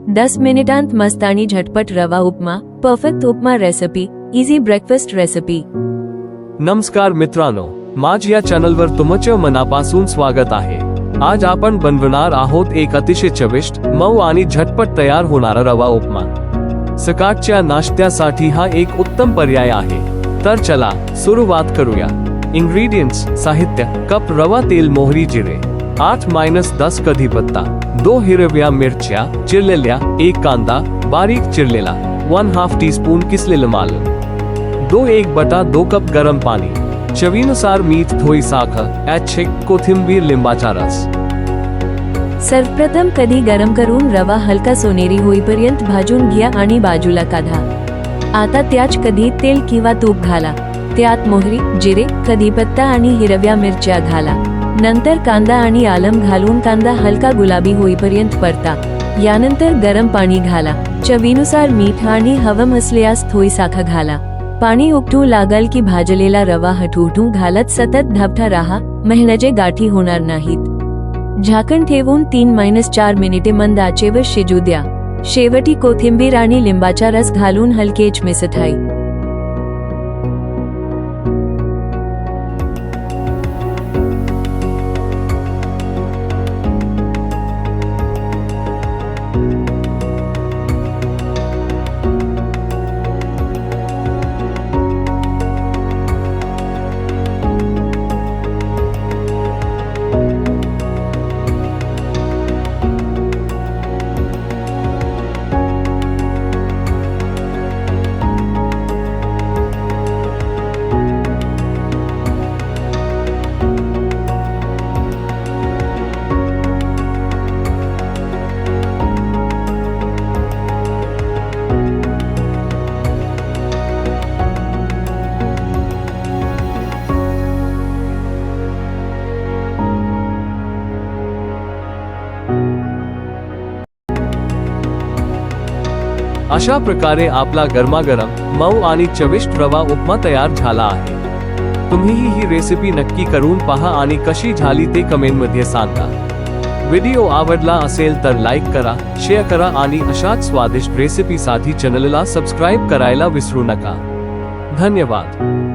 10 मिनिटांत मस्त आणि झटपट रवा उपमा, परफेक्ट उपमा रेसिपी, इझी ब्रेकफास्ट रेसिपी। नमस्कार मित्रांनो, माझ्या चॅनलवर तुमचे मनापासून स्वागत आहे। आज आपण बनवणार आहोत एक अतिशय चविष्ट, मऊ आणि झटपट तयार होणारा रवा उपमा। सकाळच्या नाश्त्यासाठी हा एक उत्तम पर्याय आहे। तर चला सुरुवात करूया। इंग्रेडिएंट्स, साहित्य: कप रवा, तेल, मोहरी, जिरे, 8-10 कढीपत्ता, 2 हिरव्या मिरच्या चिरलेल्या, 1 कांदा बारीक चिरलेला, 1/2 टीस्पून किसलेलं मालवण, 2 एक बटा, 2 कप गरम पाणी, चवीनुसार मीठ, थोडी साखर, अच्छे कोथिंबीर, लिंबाचा रस। सर्वप्रथम कढी गरम करून रवा हलका सोनेरी होईपर्यंत भाजून घ्या आणि बाजूला काढा। आता त्याच कढीत तेल किंवा तूप घाला, त्यात मोहरी, जिरे, कढीपत्ता आणि हिरव्या मिरच्या घाला। नंतर कांदा आणि आलम घालून कांदा हलका गुलाबी होईपर्यंत परता। यानंतर गरम पाणी घाला, चवीनुसार मीठ आणि हवं असल्यास थोडी साखर घाला। पाणी उकळू लागल की भाजलेला रवा हटवून घालत सतत ढवळत राहा, म्हणजे गाठी होणार नाहीत। झाकण ठेवून 3-4 मिनिटे मंद आचेवर शिजू द्या। शेवटी कोथिंबीर आणि लिंबाचा रस घालून हलकेच मिसळाई। अशा प्रकारे आपला गरमागरम, मऊ आणि चविष्ट रवा उपमा तयार झाला आहे। तुम्हीही ही रेसिपी नक्की करून पहा आणि कशी झाली ते कमेंटमध्ये सांगा। व्हिडिओ आवडला असेल तर लाईक करा, शेअर करा आणि अशाच स्वादिष्ट रेसिपीसाठी चॅनलला सबस्क्राईब करायला विसरू नका। धन्यवाद।